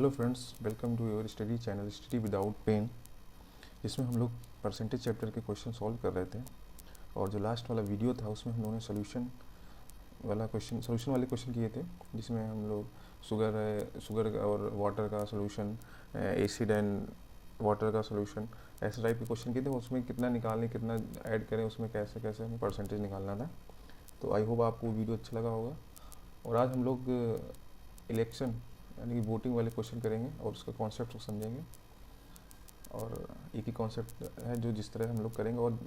Hello friends, welcome to your study channel study without pain, जिसमें हम लोग percentage chapter के क्वेश्चन सॉल्व कर रहे थे। और जो लास्ट वाला वीडियो था उसमें हम लोगों ने सोल्यूशन वाले क्वेश्चन किए थे, जिसमें हम लोग शुगर और वाटर का सोल्यूशन, एसिड एंड वाटर का सोल्यूशन, ऐसे टाइप के क्वेश्चन किए थे। उसमें कितना निकालें, कितना ऐड करें, उसमें कैसे कैसे हमें परसेंटेज निकालना था। तो आई होप आपको वीडियो अच्छा लगा होगा। और आज हम लोग इलेक्शन यानी कि वोटिंग वाले क्वेश्चन करेंगे और उसका कॉन्सेप्ट को समझेंगे। और एक ही कॉन्सेप्ट है जो जिस तरह हम लोग करेंगे और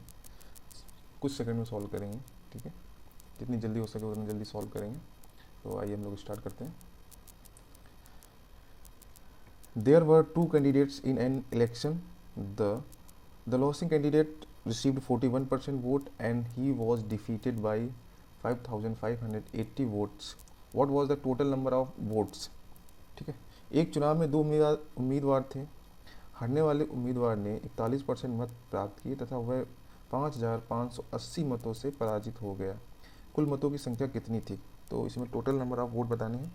कुछ सेकंड में सॉल्व करेंगे। ठीक है, जितनी जल्दी हो सके उतनी जल्दी सॉल्व करेंगे। तो आइए हम लोग स्टार्ट करते हैं। There were two candidates in an election. The losing candidate received 41% vote and he was defeated by 5,580 votes. What was the total number of votes? ठीक है, एक चुनाव में दो उम्मीदवार थे। हारने वाले उम्मीदवार ने 41% मत प्राप्त किए तथा वह 5,580 मतों से पराजित हो गया। कुल मतों की संख्या कितनी थी? तो इसमें टोटल नंबर ऑफ वोट बताने हैं।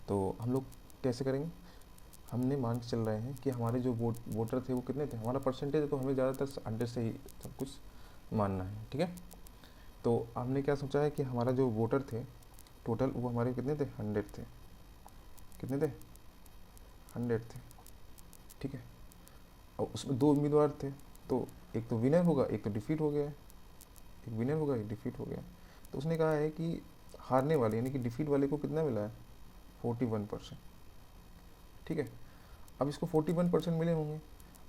तो हम लोग कैसे करेंगे? हमने मान के चल रहे हैं कि हमारे जो वोटर थे वो कितने थे। हमारा परसेंटेज है तो हमें ज़्यादातर 100 से ही सब कुछ मानना है। ठीक है, तो हमने क्या सोचा है कि हमारा जो वोटर थे टोटल वो हमारे कितने थे? 100 थे। कितने थे? 100 थे। ठीक है, और उसमें दो उम्मीदवार थे, तो एक तो विनर होगा, एक तो डिफीट हो गया है। एक विनर होगा, एक डिफीट हो गया। तो उसने कहा है कि हारने वाले यानी कि डिफीट वाले को कितना मिला है? 41%। ठीक है, अब इसको 41% मिले होंगे,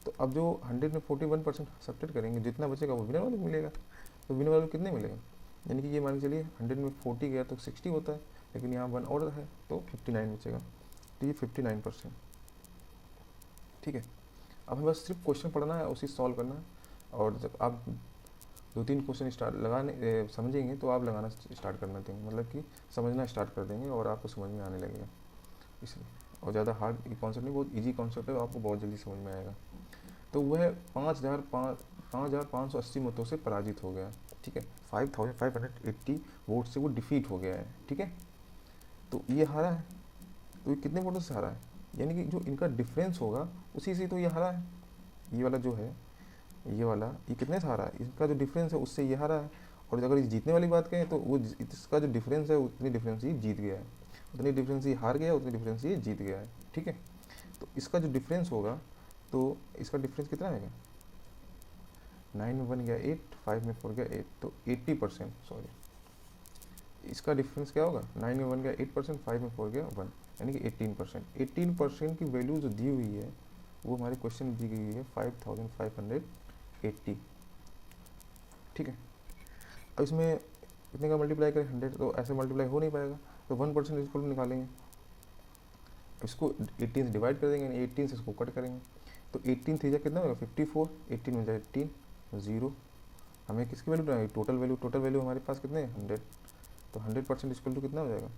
तो अब जो 100 में 41% सब्ट्रैक्ट करेंगे, जितना बचेगा वो विनर वाले को मिलेगा। तो विनर वाले को कितने मिलेगा? यानी कि ये मान के चलिए 100 में 40 गया तो 60 होता है, लेकिन यहाँ 1 और है तो 59 बचेगा। तो ये 59%। ठीक है, अब हमें बस सिर्फ क्वेश्चन पढ़ना है, उसी सॉल्व करना है। और जब आप 2-3 क्वेश्चन समझेंगे तो आप लगाना स्टार्ट करना देंगे, मतलब कि समझना स्टार्ट कर देंगे और आपको समझ में आने लगेगा। इसलिए और ज़्यादा हार्ड कॉन्सेप्ट नहीं, बहुत इजी कॉन्सेप्ट है, आपको बहुत जल्दी समझ में आएगा। तो वह 5,580 मतों से पराजित हो गया। ठीक है, 5,580 वोट से वो डिफीट हो गया है। ठीक है, तो ये हारा है। तो ये कितने वोटों से हारा है? यानी कि जो इनका डिफरेंस होगा उसी से तो ये हारा है। ये वाला जो है, ये वाला, ये कितने से हारा है? इसका जो डिफरेंस है उससे ये हारा है। और अगर इस जीतने वाली बात करें तो वो इसका जो डिफरेंस है उतनी डिफरेंस ये जीत गया है, उतनी डिफरेंस ये हार गया, उतनी डिफरेंस ये जीत गया है। ठीक है, तो इसका जो डिफरेंस होगा, तो इसका डिफरेंस कितना आएगा? 9 में 1 गया 8, 5 में 4 गया 8, तो 80%। सॉरी, इसका डिफरेंस क्या होगा? 9 में 1 गया 8%, 5 में 4 गया 1, यानी कि 18%। 18% की वैल्यू जो दी हुई है वो हमारे क्वेश्चन में दी गई है 5,580। ठीक है, अब इसमें कितने का मल्टीप्लाई करें? 100, तो ऐसे मल्टीप्लाई हो नहीं पाएगा, तो 1% इसको निकालेंगे। इसको 18 से डिवाइड कर देंगे, 18 से इसको कट करेंगे, तो 18 थी कितना होगा? 54। 18 में जाए 18, 0। हमें किसकी वैल्यू बनाएगी? Total value. टोटल वैल्यू हमारे पास कितने हैं? 100। तो 100% इक्वल टू कितना हो जाएगा?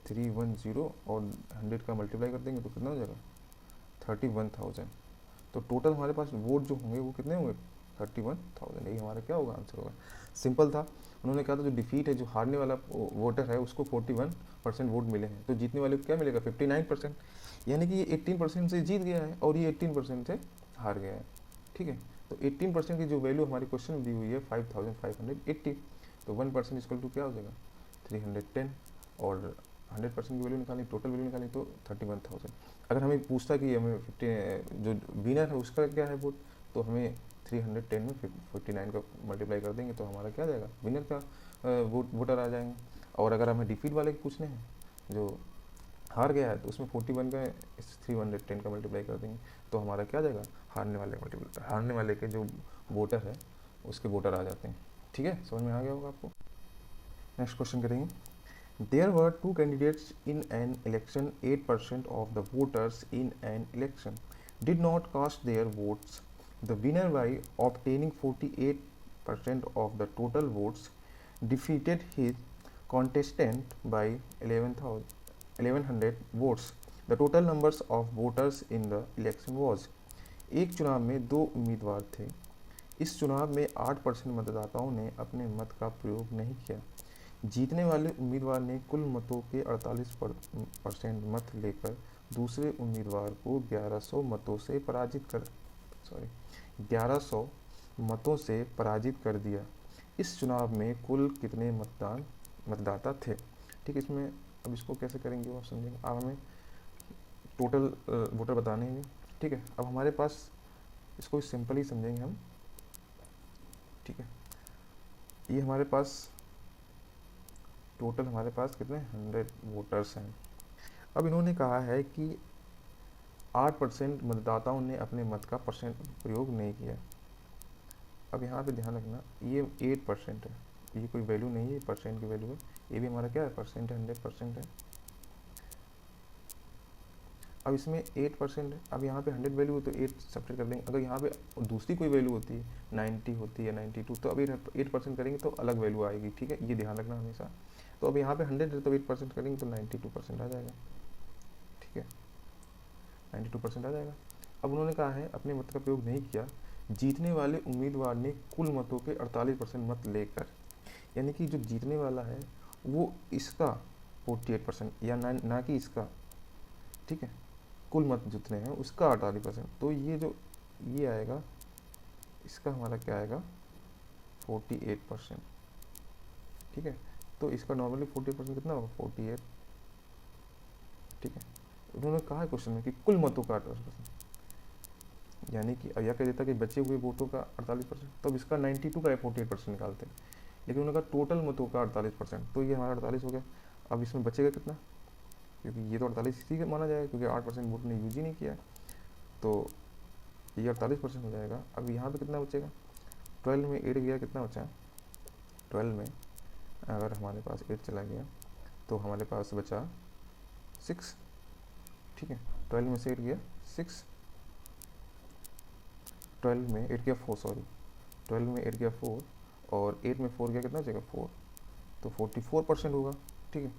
310, और 100 का मल्टीप्लाई कर देंगे तो कितना हो जाएगा? 31,000। तो टोटल हमारे पास वोट जो होंगे वो कितने होंगे? 31,000। यही हमारा क्या होगा? आंसर होगा। सिंपल था। उन्होंने कहा था जो डिफीट है, जो हारने वाला वोटर है, उसको 41% वोट मिले हैं, तो जीतने वाले को क्या मिलेगा? 59%। यानी कि ये 18% से जीत गया है और ये 18% से हार गया है। ठीक है, तो 18% की जो वैल्यू हमारे क्वेश्चन में दी हुई है 5,580, तो 1% इक्वल टू क्या हो जाएगा? 310। और 100% की वैल्यू निकाली, टोटल वैल्यू निकाली, तो 31,000। अगर हमें पूछता कि हमें 50 जो विनर है उसका क्या है वोट, तो हमें 310 में 59 का मल्टीप्लाई कर देंगे तो हमारा क्या आ जाएगा? विनर का वोटर आ जाएंगे। और अगर हमें डिफीट वाले पूछने हैं जो हार गया है, तो उसमें 41 का 310 का मल्टीप्लाई कर देंगे तो हमारा क्या आ जाएगा? हारने वाले के जो वोटर है उसके वोटर आ जाते हैं। ठीक है, समझ में आ गया होगा आपको। नेक्स्ट क्वेश्चन करेंगे। There were two candidates in an election. 8% of the voters in an election did not cast their votes. The winner, by obtaining 48% of the total votes, defeated his contestant by 1100 votes. The total numbers of voters in the election was. एक चुनाव में दो उम्मीदवार थे। इस चुनाव में 8% मतदाताओं ने अपने मत का प्रयोग नहीं किया। जीतने वाले उम्मीदवार ने कुल मतों के 48% मत लेकर दूसरे उम्मीदवार को 1100 मतों से पराजित कर 1100 मतों से पराजित कर दिया। इस चुनाव में कुल कितने मतदाता थे? ठीक है, इसमें अब इसको कैसे करेंगे वो आप समझेंगे। अब हमें टोटल वोटर बताने हैं। ठीक है, अब हमारे पास इसको सिंपल ही समझेंगे हम। ठीक है, ये हमारे पास टोटल हमारे पास कितने 100 वोटर्स हैं। अब इन्होंने कहा है कि 8% मतदाताओं ने अपने मत का प्रयोग नहीं किया। अब यहाँ पे ध्यान रखना, ये 8% है, ये कोई वैल्यू नहीं है, परसेंट की वैल्यू है। ये भी हमारा क्या है, परसेंट है, 100% है। अब इसमें 8% है। अब यहाँ पे 100 वैल्यू है तो 8 सब्ट्रैक्ट कर लेंगे। अगर यहाँ पे दूसरी कोई वैल्यू होती है, 90 होती है, 92, तो अभी 8% करेंगे तो अलग वैल्यू आएगी। ठीक है, ये ध्यान रखना हमेशा। तो अब यहाँ पे 100 है तो 8% करेंगे तो 92% आ जाएगा। ठीक है, 92% आ जाएगा। अब उन्होंने कहा है अपने मत का प्रयोग नहीं किया। जीतने वाले उम्मीदवार ने कुल मतों के 48% मत लेकर, यानी कि जो जीतने वाला है वो इसका 48% या ना कि इसका। ठीक है, कुल मत जितने हैं उसका 48%। तो ये जो ये आएगा, इसका हमारा क्या आएगा 48%। ठीक है, तो इसका नॉर्मली 48% कितना होगा 48। ठीक है, उन्होंने कहा है क्वेश्चन में कि कुल मतों का 48%, यानी कि या कह देता कि बचे हुए वोटों का 48%, तो अब इसका 92 का 48% निकालते हैं। लेकिन उन्होंने कहा टोटल मतों का 48%, तो ये हमारा 48 हो गया। अब इसमें बचेगा कितना, क्योंकि ये तो 48 इसी का माना जाएगा क्योंकि 8% वोट ने यूज ही नहीं किया, तो ये 48% हो जाएगा। अब यहाँ पे कितना बचेगा, 12 में 8 गया, कितना बचा 12 में अगर हमारे पास 8 चला गया तो हमारे पास बचा 6। ठीक है, 12 में से 8 गया 6, 12 में 8 गया 4, सॉरी 12 में 8 गया 4 और 8 में 4 गया, कितना बचेगा 4, तो 44% होगा। ठीक है,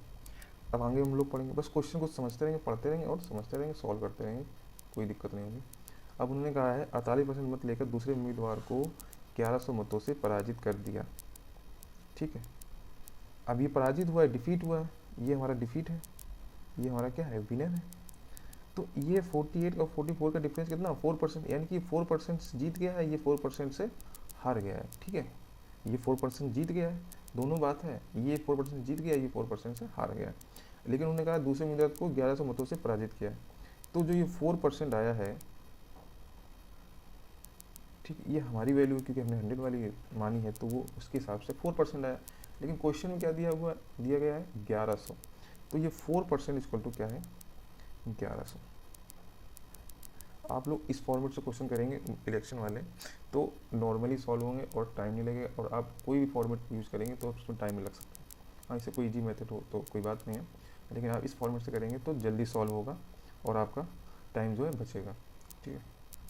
अब आगे हम लोग पढ़ेंगे, बस क्वेश्चन को समझते रहेंगे, पढ़ते रहेंगे और समझते रहेंगे, सॉल्व करते रहेंगे, कोई दिक्कत नहीं होगी। अब उन्होंने कहा है 48% मत लेकर दूसरे उम्मीदवार को 1100 मतों से पराजित कर दिया। ठीक है, अब ये पराजित हुआ है, डिफीट हुआ है, ये हमारा डिफीट है, ये हमारा क्या है विनर है। तो ये 48 और 44 का डिफरेंस कितना 4%, यानी कि 4% जीत गया है, ये 4% से हार गया है। ठीक है, ये 4% जीत गया है, दोनों बात है, ये 4% जीत गया, ये 4% से हार गया। लेकिन उन्होंने कहा दूसरे उम्मीदवार को 1100 मतों से पराजित किया। तो जो ये 4% आया है, ठीक, ये हमारी वैल्यू है क्योंकि हमने 100 वाली मानी है, तो वो उसके हिसाब से 4% आया। लेकिन क्वेश्चन में क्या दिया गया है 1100, तो ये 4% इक्वल टू क्या है 1100। आप लोग इस फॉर्मेट से क्वेश्चन करेंगे इलेक्शन वाले तो नॉर्मली सॉल्व होंगे और टाइम नहीं लगेगा, और आप कोई भी फॉर्मेट यूज़ करेंगे तो उसमें टाइम लग सकता है। हाँ, इससे कोई इजी मेथड हो तो कोई बात नहीं है, लेकिन आप इस फॉर्मेट से करेंगे तो जल्दी सॉल्व होगा और आपका टाइम जो है बचेगा। ठीक है,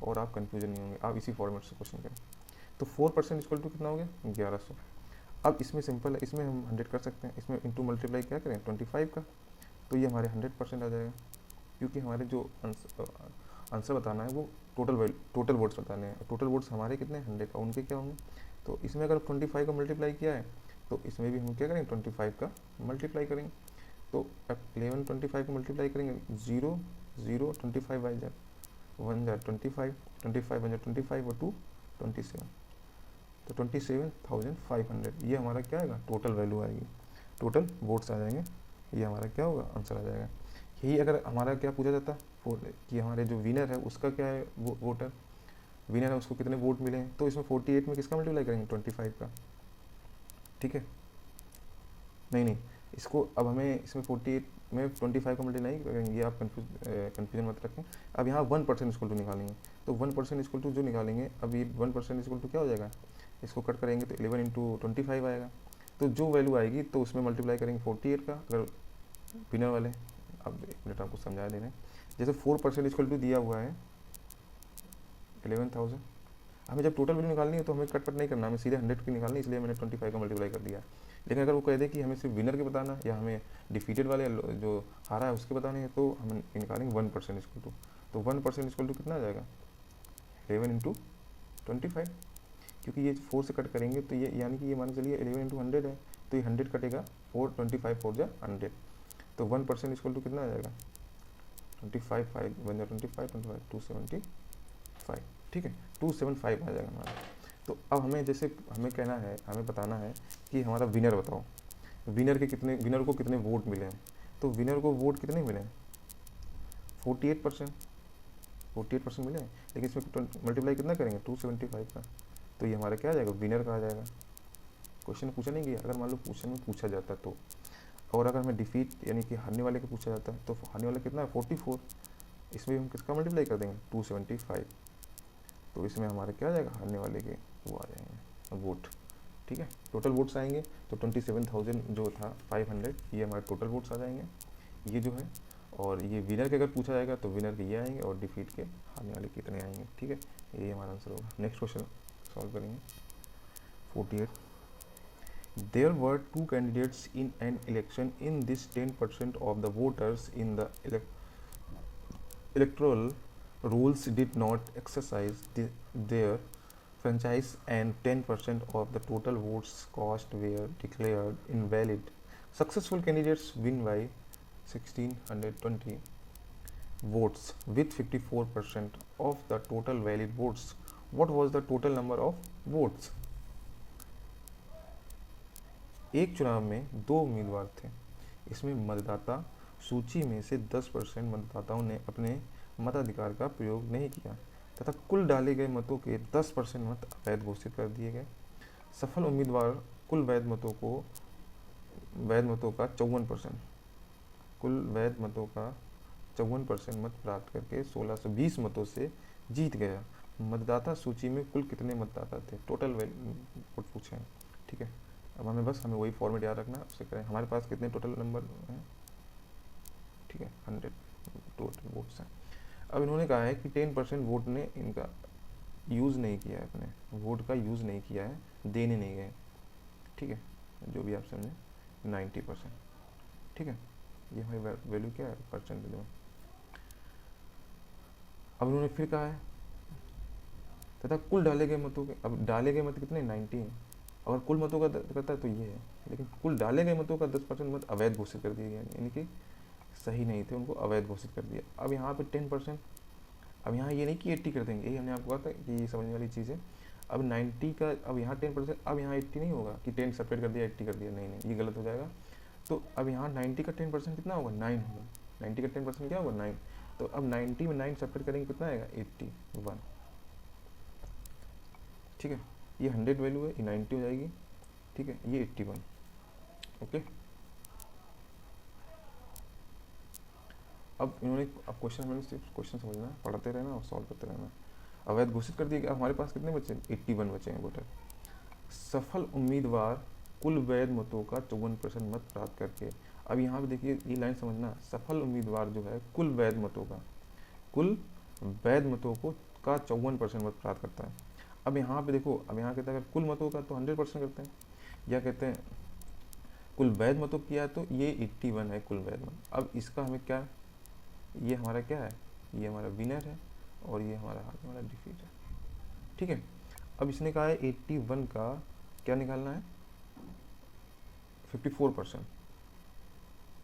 और आप कन्फ्यूजन नहीं होंगे, आप इसी फॉर्मेट से क्वेश्चन करें। तो 4% इक्वल टू कितना हो गया 1100। अब इसमें सिंपल है, इसमें हम 100 कर सकते हैं, इसमें इंटू मल्टीप्लाई क्या करें 25 का, तो ये हमारे 100% आ जाएगा, क्योंकि हमारे जो आंसर बताना है वो टोटल वोट्स बताने हैं। टोटल वोट्स हमारे कितने 100 का, उनके क्या होंगे। तो इसमें अगर 25 का मल्टीप्लाई किया है तो इसमें भी हम क्या करेंगे 25 का मल्टीप्लाई करेंगे। तो 11 25 को मल्टीप्लाई करेंगे 0 0 25 बाई जा 1 जा 25 25 बन जा 25 और 2 27, तो 27,500 ये हमारा क्या आएगा टोटल वैल्यू आएगी, टोटल वोट्स आ जाएंगे, ये हमारा क्या होगा आंसर आ जाएगा। यही अगर हमारा क्या पूछा जाता कि हमारे जो विनर है उसका क्या है, वो वोटर विनर है उसको कितने वोट मिले हैं, तो इसमें 48 में किसका मल्टीप्लाई करेंगे 25 का। ठीक है, नहीं इसको अब हमें इसमें 48 में 25 का मल्टीप्लाई नहीं करेंगे, ये आप कन्फ्यूजन मत रखें। अब यहाँ 1% इक्वल टू निकालेंगे, तो 1% इक्वल टू जो निकालेंगे, अब ये 1% इक्वल टू क्या हो जाएगा, इसको कट करेंगे तो 11 इंटू 25 आएगा, तो जो वैल्यू आएगी तो उसमें मल्टीप्लाई करेंगे 48 का अगर विनर वाले। अब एक मिनट आपको समझा देना है, जैसे 4% इक्वल टू दिया हुआ है 11,000, हमें जब टोटल वैल्यू निकालनी है तो हमें कट नहीं करना, हमें सीधे 100 की निकालनी, इसलिए मैंने 25 का मल्टीप्लाई कर दिया। लेकिन अगर वो कह दे कि हमें सिर्फ विनर के बताना या हमें डिफीटेड वाले जो हारा है उसके बताने हैं तो हम निकालेंगे 1% इक्वल टू, तो 1% इक्वल टू कितना आ जाएगा 11 इंटू 25, क्योंकि ये 4 से कट करेंगे तो ये यानी कि ये मान चलिए 11 इंटू 100 है, तो ये 100 कटेगा, 425 4 जा 100, तो 1% इक्वल टू कितना आ जाएगा 25, 5 1 जा 25, 25 275, ठीक है 275 आ जाएगा हमारा। तो अब हमें जैसे हमें कहना है, हमें बताना है कि हमारा विनर बताओ, विनर को कितने वोट मिले हैं। तो विनर को वोट कितने मिले हैं 48%, 48% मिले हैं, लेकिन इसमें मल्टीप्लाई कितना करेंगे 275 का, तो ये हमारा क्या आ जाएगा विनर का आ जाएगा। क्वेश्चन पूछा नहीं गया, अगर मान लो क्वेश्चन में पूछा जाता तो, और अगर हमें डिफीट यानी कि हारने वाले का पूछा जाता तो हारने वाला कितना है 44, इसमें हम किसका मल्टीप्लाई कर देंगे 275, तो इसमें हमारा क्या आ जाएगा हारने वाले के वो आ जाएंगे वोट, ठीक है। टोटल वोट्स आएंगे तो 27,000 जो था 500, ये हमारे टोटल वोट्स आ जाएंगे ये जो है। और ये विनर के अगर पूछा जाएगा तो विनर के ये आएंगे और डिफीट के हारने वाले कितने आएंगे, ठीक है। ये हमारा आंसर होगा। नेक्स्ट क्वेश्चन सॉल्व करेंगे 48। There were two candidates in an election. In this 10% of the voters in the electoral rolls did not exercise their franchise and 10% of the total votes cast were declared invalid. Successful candidates win by 1620 votes with 54% of the total valid votes. What was the total number of votes? एक चुनाव में दो उम्मीदवार थे, इसमें मतदाता सूची में से 10% मतदाताओं ने अपने मताधिकार का प्रयोग नहीं किया तथा कुल डाले गए मतों के 10% मत अवैध घोषित कर दिए गए। सफल उम्मीदवार कुल वैध मतों का 54%, कुल वैध मतों का 54% मत प्राप्त करके 1620 मतों से जीत गया। मतदाता सूची में कुल कितने मतदाता थे, टोटल वोट पूछे हैं, ठीक है। अब हमें वही फॉर्मेट याद रखना, उससे करें हमारे पास कितने टोटल नंबर हैं, ठीक है 100 टोटल वोट्स हैं। अब इन्होंने कहा है कि 10% वोट ने इनका यूज़ नहीं किया है, अपने वोट का यूज़ नहीं किया है, देने नहीं गए, ठीक है, जो भी आप समझे 90%, ठीक है। ये हमारी वैल्यू क्या है परसेंटेज में। अब इन्होंने फिर कहा है तथा कुल डाले गए मतों के, अब डाले गए मत कितने 90 हैं, अगर कुल मतों का करता है तो ये है, लेकिन कुल डाले गए मतों का 10% मत अवैध घोषित कर दिया गया, यानी कि सही नहीं थे, उनको अवैध घोषित कर दिया। अब यहाँ पे 10%, अब यहाँ ये नहीं कि 80 कर देंगे, यही हमने आपको कहा था कि ये समझने वाली चीज़ है। अब 90 का, अब यहाँ 10%, अब यहाँ 80 नहीं होगा कि 10 सेपरेट कर दिया 80 कर दिया, नहीं नहीं ये गलत हो जाएगा। तो अब यहाँ 90 का 10% कितना होगा 9 होगा, 90 का 10% क्या होगा 9, तो अब 90 में 9 सेपरेट करेंगे कितना आएगा 81, ठीक है। ये 100 वैल्यू है, ये 90 हो जाएगी, ठीक है, ये 81, ओके। अब इन्होंने, अब क्वेश्चन मैंने सिर्फ क्वेश्चन समझना, पढ़ते रहना और सॉल्व करते रहना। अवैध घोषित कर दिया, अब हमारे पास कितने बचे 81 बचे हैं वोटर। सफल उम्मीदवार कुल वैध मतों का 54% मत प्राप्त करके, अब यहाँ पे देखिए ये लाइन समझना, सफल उम्मीदवार जो है कुल वैध मतों का 54% मत प्राप्त करता है। अब यहाँ पे देखो, अब यहाँ कहते हैं अगर कुल मतों का तो 100% करते हैं, या कहते हैं कुल वैध मतों किया तो ये 81 है कुल वैध मत। अब इसका हमें क्या, ये हमारा क्या है, ये हमारा विनर है और ये हमारा हारने वाला डिफीट है, ठीक है। अब इसने कहा है 81 का क्या निकालना है 54%।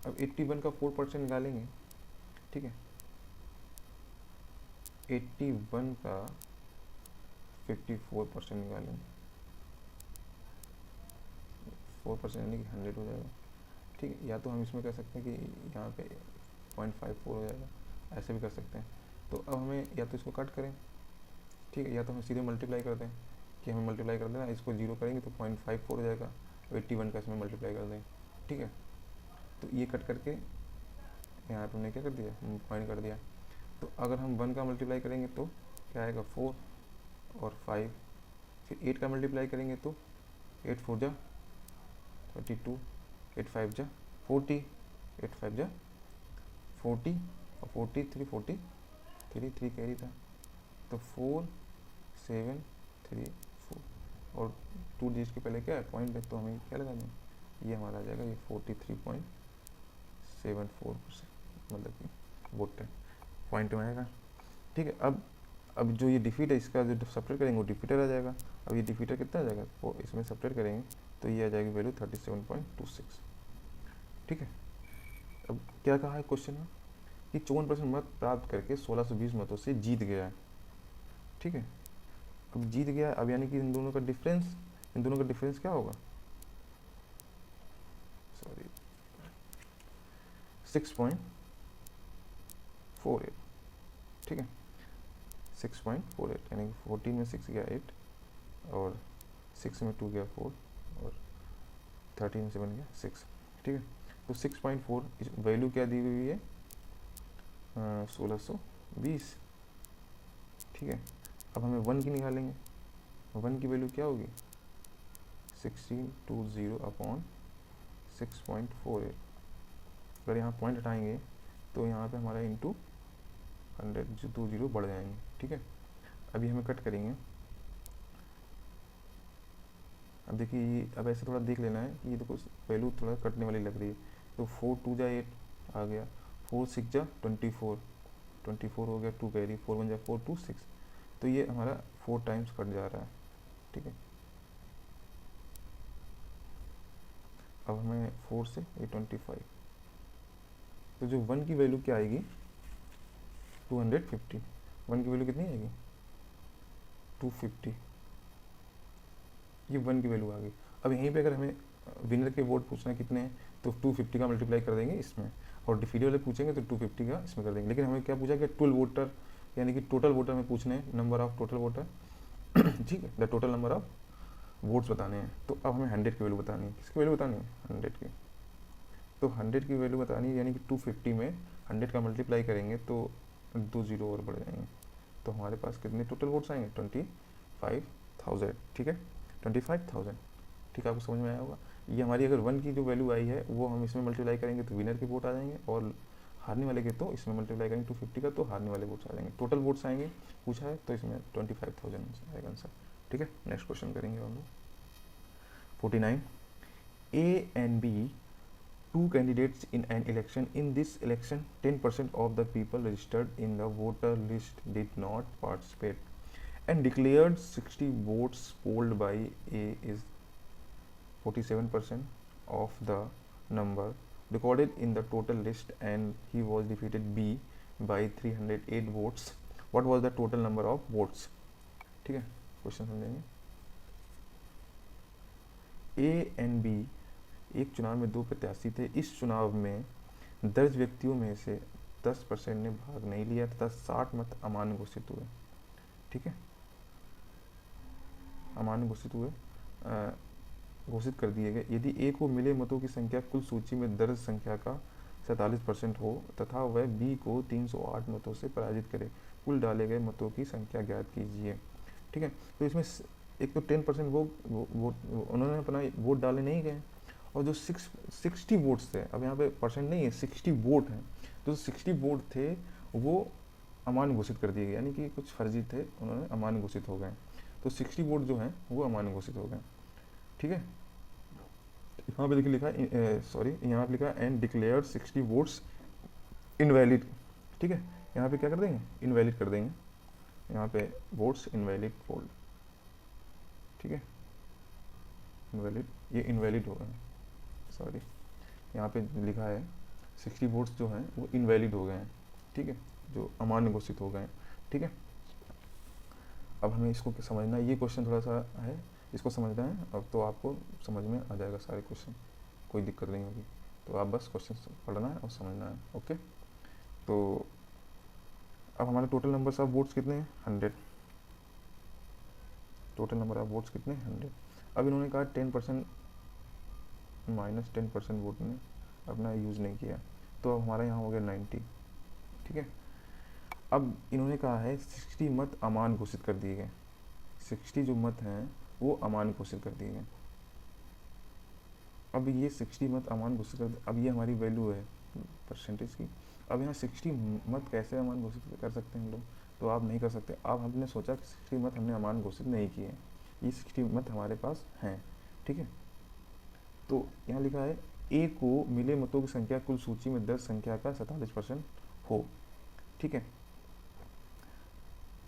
अब 81 का 4% निकालेंगे, ठीक है, 81 का 54% निकालेंगे, 4% यानी कि 100 हो जाएगा, ठीक है। या तो हम इसमें कर सकते हैं कि यहाँ पे 0.54 हो जाएगा, ऐसे भी कर सकते हैं। तो अब हमें या तो इसको कट करें, ठीक है, या तो हम सीधे मल्टीप्लाई कर दें, कि हमें मल्टीप्लाई कर देना, इसको 0 करेंगे तो 0.54 हो जाएगा, 81 का इसमें मल्टीप्लाई कर दें, ठीक है। तो ये कट करके यहाँ पे हमने क्या कर दिया, पॉइंट कर दिया। तो अगर हम 1 का मल्टीप्लाई करेंगे तो क्या आएगा 4 और 5, फिर 8 का मल्टीप्लाई करेंगे तो 8 4 जा 32, 8 5 जा 40, 8 5 जा 40 और 43 3 कैरी था, तो 4 7 3 4 और 2 डिजिट के पहले क्या है पॉइंट है, तो हमें क्या लगा दें, ये हमारा आ जाएगा ये 43.74%, मतलब कि वोट पॉइंट में आएगा, ठीक है। अब जो ये डिफीट है इसका जो सेपरेट करेंगे वो डिफीटर आ जाएगा, अब ये डिफीटर कितना आ जाएगा, वो इसमें सब्ट्रैक्ट करेंगे तो ये आ जाएगी वैल्यू 37.26। ठीक है। अब क्या कहा है क्वेश्चन में कि 54% मत प्राप्त करके 1620 मतों से जीत गया है। ठीक है, अब जीत गया, अब यानी कि इन दोनों का डिफरेंस क्या होगा, सॉरी 6.48। ठीक है, 6.48 यानी कि 14 में 6 गया 8 और 6 में 2 गया 4 और 13 में 7 गया 6। ठीक है, तो 6.4 वैल्यू क्या दी हुई है, 1620। ठीक है, अब हमें 1 की निकालेंगे, 1 की वैल्यू क्या होगी 1620 अपॉन 6.48। अगर यहाँ पॉइंट हटाएंगे तो यहाँ पे हमारा इंटू 100 जो 2 जीरो बढ़ जाएंगे। ठीक है, अभी हमें कट करेंगे। अब देखिए ये, अब ऐसे थोड़ा देख लेना है कि ये देखो वैल्यू थोड़ा कटने वाली लग रही है, तो 4 2 जा 8 आ गया, 4 6 जा 24 हो गया, 2 कैरी, 4 1 जा 4 2 6, तो ये हमारा 4 टाइम्स कट जा रहा है। ठीक है, अब हमें 4 से ये 25, तो जो 1 की वैल्यू क्या आएगी 250, 1 की वैल्यू कितनी आएगी 250, ये 1 की वैल्यू आ गई। अब यहीं पे अगर हमें विनर के वोट पूछना है कितने हैं, तो 250 का मल्टीप्लाई कर देंगे इसमें, और डिफीटर वाले पूछेंगे तो 250 का इसमें कर देंगे। लेकिन हमें क्या पूछा कि टोटल वोटर, यानी कि टोटल वोटर हमें पूछने हैं, नंबर ऑफ टोटल वोटर। ठीक है, the total number of votes बताने हैं। तो अब हमें 100 की वैल्यू बतानी है, किसकी वैल्यू बतानी है 100 की। तो 100 की वैल्यू बतानी है, यानी कि 250 में 100 का मल्टीप्लाई करेंगे तो 2 जीरो और बढ़ जाएंगे, तो हमारे पास कितने टोटल वोट्स आएंगे 25,000। ठीक है, 25,000। ठीक है, आपको समझ में आया होगा। ये हमारी अगर 1 की जो वैल्यू आई है वो हम इसमें मल्टीप्लाई करेंगे तो विनर के वोट आ जाएंगे, और हारने वाले के तो इसमें मल्टीप्लाई करेंगे 250 का तो हारने वाले वोट्स आ जाएंगे। टोटल वोट्स आएंगे पूछा है तो इसमें 25,000 आएगा आंसर। ठीक है, नेक्स्ट क्वेश्चन करेंगे हम लोग 49। A and B, two candidates in an election. In this election, 10% of the people registered in the voter list did not participate and declared 60 votes polled by A is 47% of the number recorded in the total list, and he was defeated B by 308 votes. What was the total number of votes? ठीक है, question समझेंगे। ए and B, एक चुनाव में दो प्रत्याशी थे। इस चुनाव में दर्ज व्यक्तियों में से 10% ने भाग नहीं लिया तथा 60 मत अमान्य घोषित हुए। ठीक है, अमान्य घोषित कर दिए गए। यदि ए को मिले मतों की संख्या कुल सूची में दर्ज संख्या का 47% हो तथा वह बी को 308 मतों से पराजित करे, कुल डाले गए मतों की संख्या ज्ञात कीजिए। ठीक है, तो इसमें एक तो 10% वो उन्होंने अपना वोट डाले नहीं गए, और जो 60 वोट्स थे, अब यहाँ पे परसेंट नहीं है 60 वोट हैं, जो 60 वोट थे वो अमान्य घोषित कर दिए गए, यानी कि कुछ फर्जी थे, उन्होंने अमान्य घोषित हो गए। तो 60 वोट जो हैं वो अमान्य घोषित हो गए। ठीक है, यहाँ पे देखिए लिखा है, सॉरी यहाँ पे लिखा एंड डिक्लेयर 60 वोट्स इनवैलिड। ठीक है, यहाँ पे क्या कर देंगे इनवैलिड कर देंगे, यहाँ पे वोट्स इनवैलिड फोल्ड। ठीक है, इनवैलिड, ये इनवैलिड हो गए, सॉरी यहाँ पे लिखा है 60 वोट्स जो हैं वो इनवैलिड हो गए हैं। ठीक है, जो अमान्य घोषित हो गए हैं। ठीक है, अब हमें इसको समझना, ये क्वेश्चन थोड़ा सा है, इसको समझना है। अब तो आपको समझ में आ जाएगा सारे क्वेश्चन, कोई दिक्कत नहीं होगी। तो आप बस क्वेश्चन पढ़ना है और समझना है। ओके, तो अब हमारे टोटल नंबर ऑफ वोट्स कितने हैं 100, टोटल नंबर ऑफ वोट्स कितने 100। अब इन्होंने कहा 10% माइनस 10% वोट ने अपना यूज़ नहीं किया, तो अब हमारा यहाँ हो गया 90। ठीक है, अब इन्होंने कहा है 60 मत अमान्य घोषित कर दिए गए, 60 जो मत हैं वो अमान्य घोषित कर दिए गए। अब ये 60 मत अमान्य घोषित कर, अब ये हमारी वैल्यू है परसेंटेज की। अब यहाँ 60 मत कैसे अमान्य घोषित कर सकते हैं हम लोग, तो आप नहीं कर सकते। अब हमने सोचा कि 60 मत हमने अमान्य घोषित नहीं किए, ये 60 मत हमारे पास हैं। ठीक है, तो यहाँ लिखा है ए को मिले मतों की संख्या कुल सूची में 10 संख्या का 47% हो। ठीक है,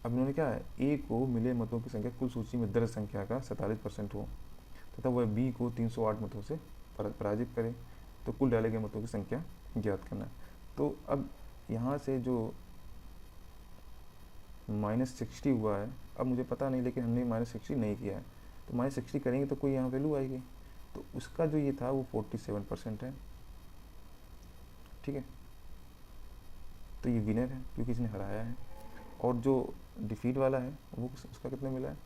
अब इन्होंने क्या है, ए को मिले मतों की संख्या कुल सूची में दर्ज संख्या का 47% हो तथा वह बी को 308 मतों से पराजित करे तो कुल डाले गए मतों की संख्या ज्ञात करना है। तो अब यहाँ से जो -60 हुआ है, अब मुझे पता नहीं, लेकिन हमने -60 नहीं किया है, तो -60 करेंगे तो कोई यहाँ वैल्यू आएगी, तो उसका जो ये था वो 47% है। ठीक है, तो ये विनर है क्योंकि इसने हराया है। और जो डिफीट वाला है वो उसका कितना मिला है,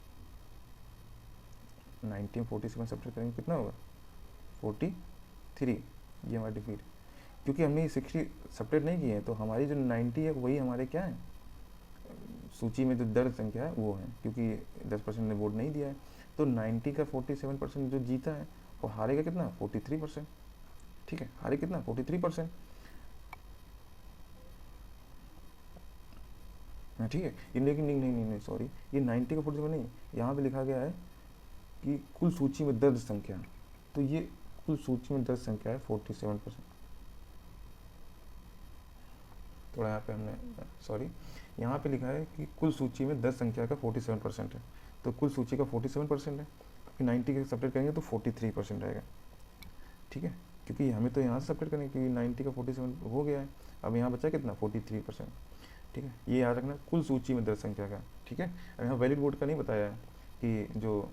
1947 सब्ट्रैक्ट करेंगे कितना होगा, 43। ये हमारा डिफीट, क्योंकि हमने 60 सब्ट्रैक्ट नहीं किए हैं, तो हमारी जो 90 है वही हमारे क्या है, सूची में जो दर्ज संख्या है वो है, क्योंकि 10% ने वोट नहीं दिया है। तो 90 का 47% जो जीता है और हारेगा कितना, 43%। ठीक है, हारे कितना, 43%। ठीक है, ये लेकिन नहीं सॉरी, ये 90 का 47 नहीं, यहाँ पे लिखा गया है कि कुल सूची में दर्ज संख्या, तो ये कुल सूची में दर्ज संख्या है 47%। थोड़ा यहाँ पे हमने सॉरी, यहाँ पे लिखा है कि कुल सूची में दर्ज संख्या का 47% है, तो कुल सूची का 47% है, फिर 90 के सब्ट्रैक्ट करेंगे तो 43% रहेगा। ठीक है, क्योंकि हमें तो यहाँ से सब्ट्रैक्ट करेंगे क्योंकि 90 का 47 हो गया है, अब यहाँ बचा कितना, 43%। ठीक है, ये याद रखना कुल सूची में दर्ज संख्या का। ठीक है, अब यहाँ वैलिड वोट का नहीं बताया है कि जो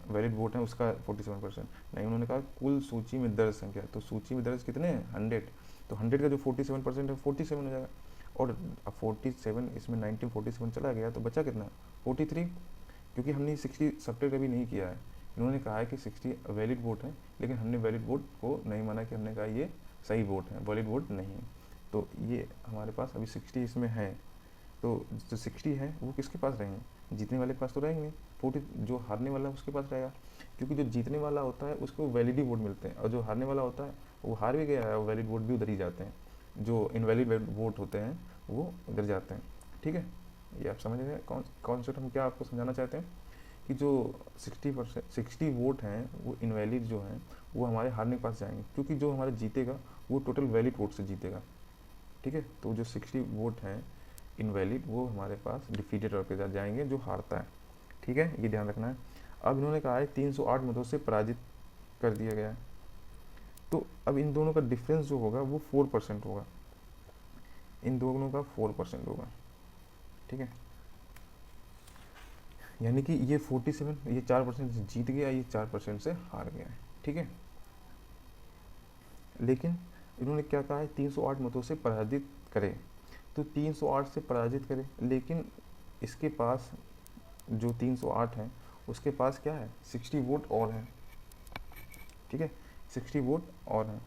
वैलिड वोट है उसका 47%, नहीं, उन्होंने कहा कुल सूची में दर्ज संख्या, तो सूची में दर्ज कितने हैं, 100, तो 100 का जो 47% है 47 हो जाएगा, और अब 47 इसमें 1947 चला गया तो बचा कितना, 43, क्योंकि हमने 60 सब्ट्रैक्ट अभी नहीं किया है। इन्होंने कहा है कि 60 वैलिड वोट है, लेकिन हमने वैलिड वोट को नहीं माना, कि हमने कहा ये सही वोट है, वैलिड वोट नहीं है, तो ये हमारे पास अभी 60 इसमें है, तो जो 60 है वो किसके पास रहेंगे, जीतने वाले के पास तो रहेंगे, 40 जो हारने वाला है उसके पास रहेगा, क्योंकि जो जीतने वाला होता है उसको वैलिड ही वोट मिलते हैं, और जो हारने वाला होता है वो हार भी गया है, वैलिड वोट भी उधर ही जाते हैं, जो इनवैलिड वोट होते हैं वो उधर जाते हैं। ठीक है, ये आप समझ रहे हैं कॉन्सेप्ट हम क्या आपको समझाना चाहते हैं, कि जो 60 वोट हैं वो इनवैलिड जो हैं वो हमारे हारने के पास जाएंगे, क्योंकि जो हमारा जीतेगा वो टोटल वैलिड वोट से जीतेगा। ठीक है, तो जो 60 वोट हैं इनवैलिड वो हमारे पास डिफीटेड होकर जाएंगे, जो हारता है। ठीक है, ये ध्यान रखना है। अब इन्होंने कहा है 308 मतों से पराजित कर दिया गया है, तो अब इन दोनों का डिफरेंस जो होगा वो 4% होगा, इन दोनों का 4% होगा। ठीक है, यानी कि ये 47, ये 4% से जीत गया, ये 4% से हार गया है। ठीक है, लेकिन इन्होंने क्या कहा है, 308 मतों से पराजित करे, तो 308 से पराजित करे, लेकिन इसके पास जो 308 है उसके पास क्या है, 60 वोट और है। ठीक है, 60 वोट और हैं,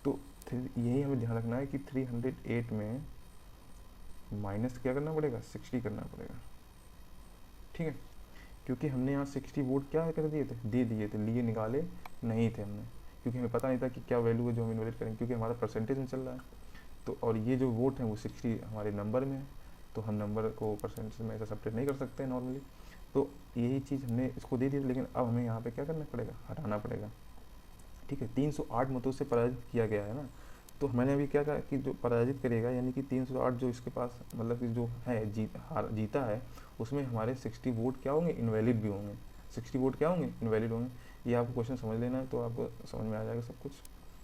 तो यही हमें ध्यान रखना है कि 308 में माइनस क्या करना पड़ेगा, 60 करना पड़ेगा। ठीक है, क्योंकि हमने यहाँ 60 वोट क्या कर दिए थे, दे दिए थे, लिए निकाले नहीं थे हमने, क्योंकि हमें पता नहीं था कि क्या वैल्यू है जो हम इन्वेस्ट करेंगे, क्योंकि हमारा परसेंटेज में चल रहा है, तो और ये जो वोट है वो 60 हमारे नंबर में है, तो हम नंबर को परसेंटेज में ऐसा सब्ट्रैक्ट नहीं कर सकते हैं नॉर्मली, तो यही चीज़ हमने इसको दे दी, लेकिन अब हमें यहाँ पे क्या करना पड़ेगा, हटाना पड़ेगा। ठीक है, 308 मतों से पराजित किया गया है ना, तो मैंने अभी क्या कहा कि जो पराजित करेगा, यानी कि 308 जो इसके पास मतलब कि जो है जीता है, उसमें हमारे 60 वोट क्या होंगे, इनवैलिड भी होंगे, 60 वोट क्या होंगे, इनवैलिड होंगे। ये आपको क्वेश्चन समझ लेना है तो आपको समझ में आ जाएगा सब कुछ,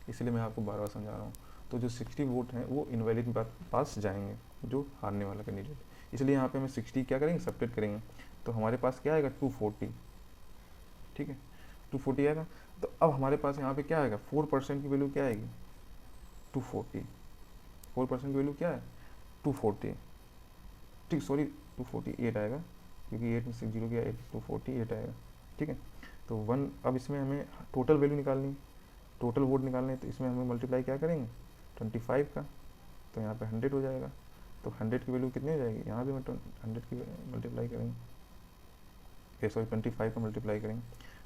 इसलिए मैं आपको बार बार समझा रहा हूँ। तो जो 60 वोट हैं वो इनवैलिड पास जाएंगे, जो हारने वाला कैंडिडेट, इसलिए यहाँ पे हमें 60 क्या करेंगे, सब्ट्रैक्ट करेंगे, तो हमारे पास क्या आएगा, 240। ठीक है, 240 आएगा, तो अब हमारे पास यहाँ पे क्या आएगा, 4% की वैल्यू क्या आएगी, 240, 4% की वैल्यू क्या है, 240। ठीक, सॉरी 248 आएगा, क्योंकि 8 में से 0 गया, 248 आएगा। ठीक है, तो 1, अब इसमें हमें टोटल वैल्यू निकालनी, टोटल वोट निकालने हैं, तो इसमें हमें मल्टीप्लाई क्या करेंगे, 25 का, तो यहाँ पे 100 हो जाएगा, तो 100 की वैल्यू कितनी हो जाएगी, यहाँ भी 100 की मल्टीप्लाई करेंगे, सॉरी 25 का मल्टीप्लाई करेंगे,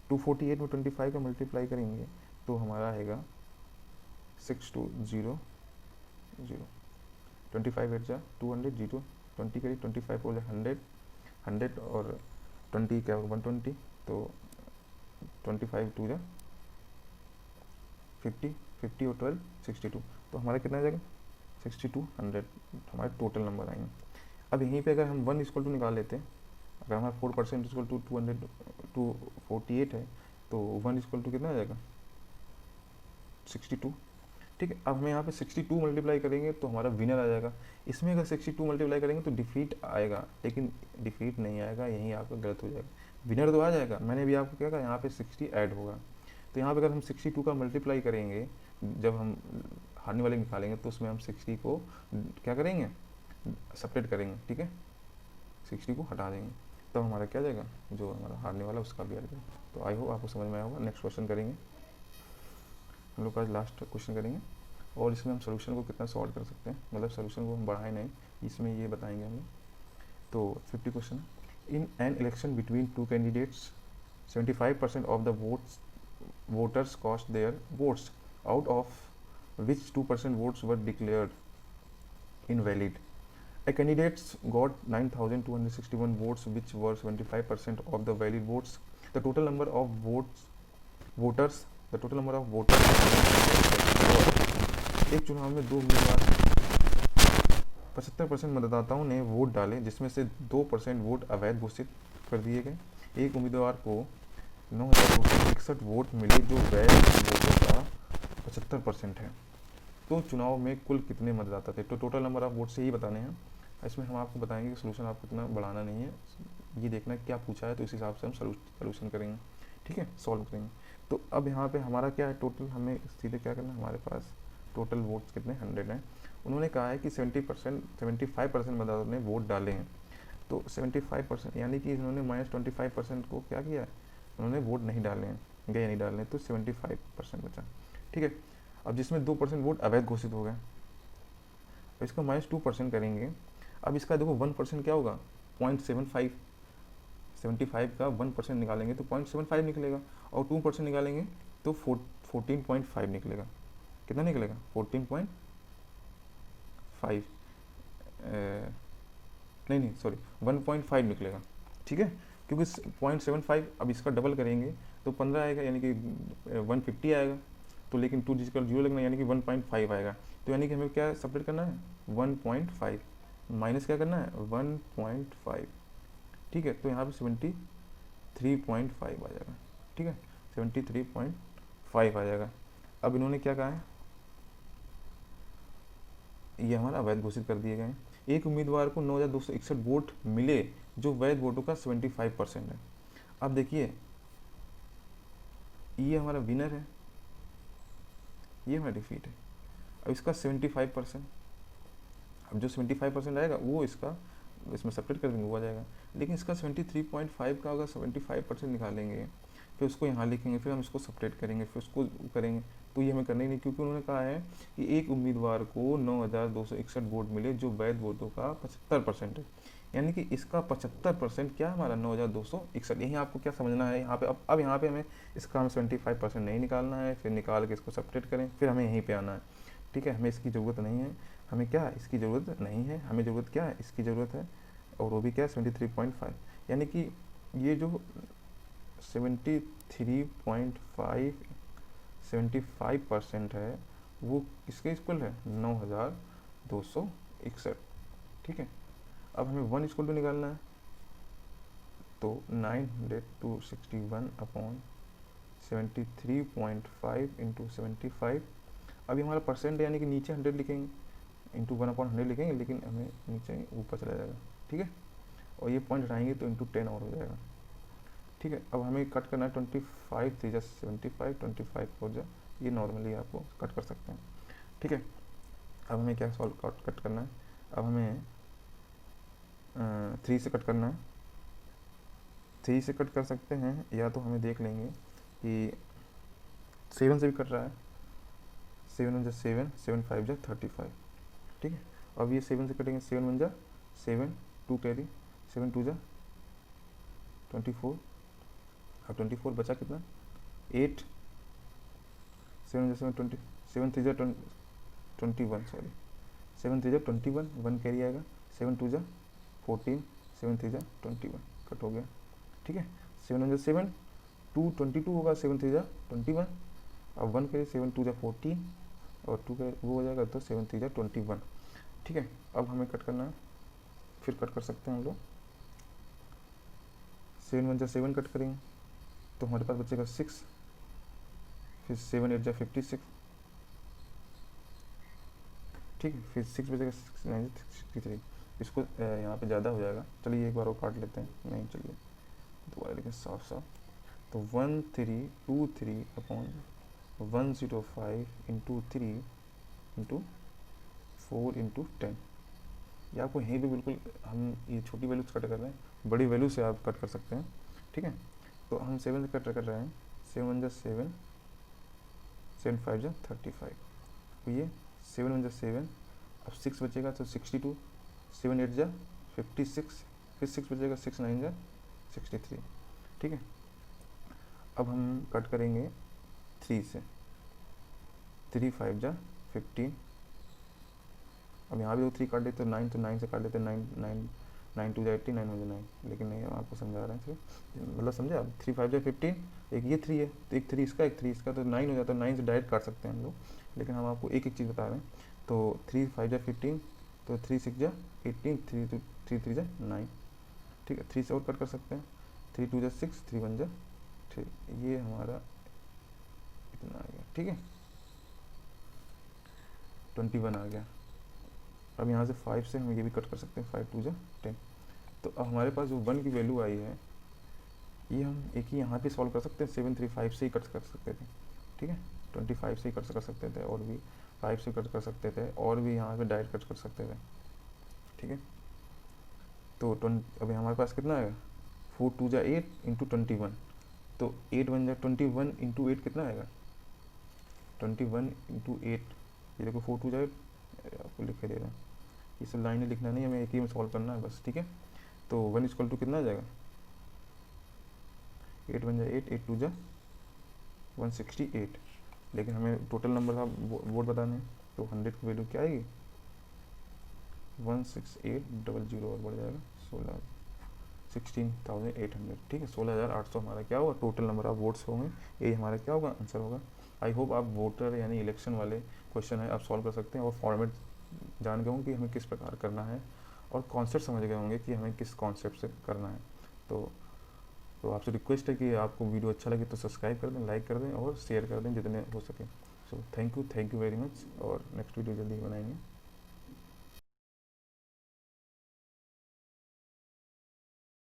248 में 25 का मल्टीप्लाई करेंगे तो हमारा आएगा 6200, 25 8 जा 200, 0 20 करी, 25 हो जाए 100, 100 और 20 क्या होगा 120, तो 25 2 जा 50, 50 और 12 62, तो हमारा कितना आ जाएगा 6200, हमारे टोटल नंबर आएंगे। अब यहीं पे अगर हम 1 इक्वल टू निकाल लेते हैं, अगर हमारा 4% इक्वल टू 248 है, तो 1 इक्वल टू कितना आ जाएगा 62। ठीक है, अब हमें यहाँ पे 62 मल्टीप्लाई करेंगे तो हमारा विनर आ जाएगा। इसमें अगर 62 मल्टीप्लाई करेंगे तो डिफीट आएगा, लेकिन डिफीट नहीं आएगा, यहीं आपका गलत हो जाएगा। विनर तो आ जाएगा, मैंने भी आपको क्या कहा, यहाँ पे 60 ऐड होगा। तो यहाँ पे अगर हम 62 का मल्टीप्लाई करेंगे, जब हम हारने वाले निकालेंगे तो उसमें हम 60 को क्या करेंगे, सेपरेट करेंगे। ठीक है, 60 को हटा देंगे, तब हमारा क्या जाएगा, जो हमारा हारने वाला उसका भी आ जाएगा। तो आई होप आपको समझ में आया होगा। नेक्स्ट क्वेश्चन करेंगे हम लोग, आज लास्ट क्वेश्चन करेंगे, और इसमें हम सोल्यूशन को कितना सॉल्व कर सकते हैं, मतलब सोल्यूशन को हम बढ़ाए नहीं, इसमें ये बताएंगे हम लोग। तो 50 question, in an election between two candidates 75% of the voters cast their votes, out of which 2% votes were declared invalid. A candidates got 9,261 votes, which were 75% of the valid votes. The total number of voters. एक चुनाव में 2 उम्मीदवार 75% मतदाताओं ने vote डाले, जिसमें से 2% vote अवैध घोषित कर दिए गए। एक उम्मीदवार को 9,261 वोट मिले, जो वैध वोटों का 75% है। तो चुनाव में कुल कितने मतदाता थे? तो टोटल नंबर ऑफ वोट से ही बताने हैं। इसमें हम आपको बताएंगे कि सोल्यूशन आपको इतना बढ़ाना नहीं है, ये देखना है क्या पूछा है, तो इस हिसाब से हम सोल्यूशन करेंगे। ठीक है, सॉल्व करेंगे। तो अब यहाँ पे हमारा क्या है, टोटल हमें सीधे क्या करना है, हमारे पास टोटल वोट्स कितने 100 हैं। उन्होंने कहा है कि 75% मतदाताओं ने वोट डाले हैं। तो 75% यानी कि इन्होंने -25% को क्या किया है, उन्होंने वोट नहीं डाले हैं, गए नहीं डालने, तो 75% बचा। ठीक है, अब जिसमें 2% वोट अवैध घोषित हो गए, तो इसका -2% करेंगे। अब इसका देखो 1% क्या होगा, 0.75, 75 का 1% निकालेंगे तो 0.75 निकलेगा, और 2% निकालेंगे तो 14.5 निकलेगा। कितना निकलेगा 14.5, नहीं सॉरी 1.5 निकलेगा। ठीक है, क्योंकि 0.75, अब इसका डबल करेंगे तो 15 आएगा, यानी कि 150 आएगा। तो लेकिन 2 डिजिट 0 लगना, यानी कि 1.5 आएगा। तो यानी कि हमें क्या सेपरेट करना है, 1.5 माइनस क्या करना है 1.5। ठीक है, तो यहाँ पे 73.5 आ जाएगा। ठीक है, 73.5 आ जाएगा। अब इन्होंने क्या कहा है, ये हमारा अवैध घोषित कर दिए गए। एक उम्मीदवार को 9,261 वोट मिले, जो वैध वोटों का 75% है। अब देखिए, ये हमारा विनर है, ये हमारा डिफीट है। अब इसका 75%, अब जो 75% आएगा वो इसका इसमें सेपरेट कर देंगे, वो आ जाएगा। लेकिन इसका 73.5 का अगर 75% निकालेंगे, फिर उसको यहाँ लिखेंगे, फिर हम इसको सेपरेट करेंगे, फिर उसको करेंगे, तो ये हमें करना ही नहीं, क्योंकि उन्होंने कहा है कि एक उम्मीदवार को 9,261 वोट मिले, जो वैध वोटों का 75% है। यानी कि इसका 75% क्या हमारा 9,261। यही आपको क्या समझना है यहाँ पे। अब यहाँ पे हमें इसका 75% नहीं निकालना है, फिर निकाल के इसको सेपरेट करें, फिर हमें यहीं पे आना है। ठीक है, हमें इसकी ज़रूरत नहीं है, हमें क्या इसकी ज़रूरत नहीं है, हमें ज़रूरत क्या है, इसकी ज़रूरत है, और वो भी क्या है 73.5। यानी कि ये जो 75% है वो किसके इक्वल है, 9,261। ठीक है, अब हमें 1 इक्वल टू निकालना है, तो 9,261 अपॉन 73.5 इंटू 75। अभी हमारा परसेंट यानी कि नीचे 100 लिखेंगे, इंटू 1/100 लिखेंगे, लेकिन हमें नीचे ऊपर चला जाएगा। ठीक है, और ये पॉइंट हटाएंगे तो इंटू 10 और हो जाएगा। ठीक है, अब हमें कट करना है 25 3 जा 75, 25 4 जा, ये नॉर्मली आपको कट कर सकते हैं। ठीक है, अब हमें क्या सॉल्व कट करना है, अब हमें 3 से कट करना है। 3 से कट कर सकते हैं, या तो हमें देख लेंगे कि 7 से भी कट रहा है, 7 1 जा 7, 7 5 जा 35। ठीक है, अब ये 7 से कटेंगे, 7 1 जा 7, 2 कैरी, 7 2 जा 24। अब 24 बचा कितना 8, 7 जा 7 20, 7 3 जा 21, सॉरी 7 3 जा 21, 1 कैरी आएगा, 7 2 जा 14, 7 3 जा 21, कट हो गया। ठीक है, 7 1 जा 7, 2 22 होगा, 7 3 जा 21, अब 1 कैरी, 7 2 जा 14, और 2 का वो हो जाएगा, तो 7 3 जा 21। ठीक है, अब हमें कट करना है फिर कट कर सकते हैं हम लोग। 7 1 जा 7 कट करेंगे तो हमारे पास बचेगा 6, फिर 7 8 जा 56, ठीक है, फिर 6 बचेगा 6 9 63। इसको यहाँ पे ज़्यादा हो जाएगा, चलिए एक बार वो काट लेते हैं, नहीं चलिए दोबारा लिखें साफ साफ। तो 1323/105 इंटू 3 इंटू 4 इंटू 10। ये आपको यहीं पे बिल्कुल, हम ये छोटी वैल्यू से कट कर रहे हैं, बड़ी वैल्यू से आप कट कर सकते हैं, ठीक है। तो हम 7 से कट कर रहे हैं, 7 1 जा 7, 7 5 जा 35, तो ये 7 1 जा 7, अब 6 बचेगा तो 62, 7 8 जा 56, फिर 6 बचेगा, 6 9 जा 63, ठीक है। अब हम कट करेंगे 3 से, 3 5 जा 15, अब यहाँ भी तो 3 काट लेते तो 9, तो 9 से काट लेते 9 9 9 2 जा 18, 9 1 जा 9, लेकिन नहीं हम आपको समझा रहे हैं सिर्फ, मतलब समझे आप। 3 5 जा 15, एक ये 3 है तो एक 3 इसका, एक 3 इसका, तो 9 हो जाता है। 9 से डायरेक्ट काट सकते हैं हम लोग, लेकिन हम आपको एक एक चीज़ बता रहे हैं। तो 3 5 जा 15, तो 3 6 जा 18, 3 3 जा 9, ठीक है। 3 से और कट कर सकते हैं, 3 2 जा 6, 3 1 जा 3, ये हमारा इतना आ गया, ठीक है, 21 आ गया। अब यहाँ से 5 से हम ये भी कट कर सकते हैं, 5 2 जा 10। तो अब हमारे पास जो 1 की वैल्यू आई है, ये हम एक ही यहाँ पे सॉल्व कर सकते हैं, 7 3 5 से ही कट कर सकते थे, ठीक है। 25 से ही कट कर सकते थे, और भी 5 से कट कर सकते थे, और भी यहाँ पे डायरेक्ट कट कर सकते थे, ठीक है। तो अभी हमारे पास कितना आएगा, 4 2 जा 8 इंटू 21, तो 8 1 जा 21 इंटू 8 कितना आएगा, 21 इंटू 8, ये देखो 4 2 जा 8, आपको लिख के दे रहा हूँ, ये सब लाइनें लिखना नहीं, हमें एक ही में सॉल्व करना है बस, ठीक है। तो 1 इक्वल टू कितना आ जाएगा, 8 1 जा 8, 8 2 जा 168, लेकिन हमें टोटल नंबर था वोट बताने हैं, तो 100 की वैल्यू क्या आएगी, 16800, और बढ़ जाएगा 16,800, ठीक है। 16,800 हमारा क्या होगा, टोटल नंबर ऑफ वोट्स होंगे, यही हमारा क्या होगा, आंसर होगा। आई होप आप वोटर यानी इलेक्शन वाले क्वेश्चन है आप सॉल्व कर सकते हैं, और फॉर्मेट जान गए होंगे कि हमें किस प्रकार करना है, और कॉन्सेप्ट समझ गए होंगे कि हमें किस कॉन्सेप्ट से करना है। तो आपसे रिक्वेस्ट है कि आपको वीडियो अच्छा लगे तो सब्सक्राइब कर दें, लाइक कर दें और शेयर कर दें जितने हो सके। So thank you very much, और नेक्स्ट वीडियो जल्दी बनाएंगे।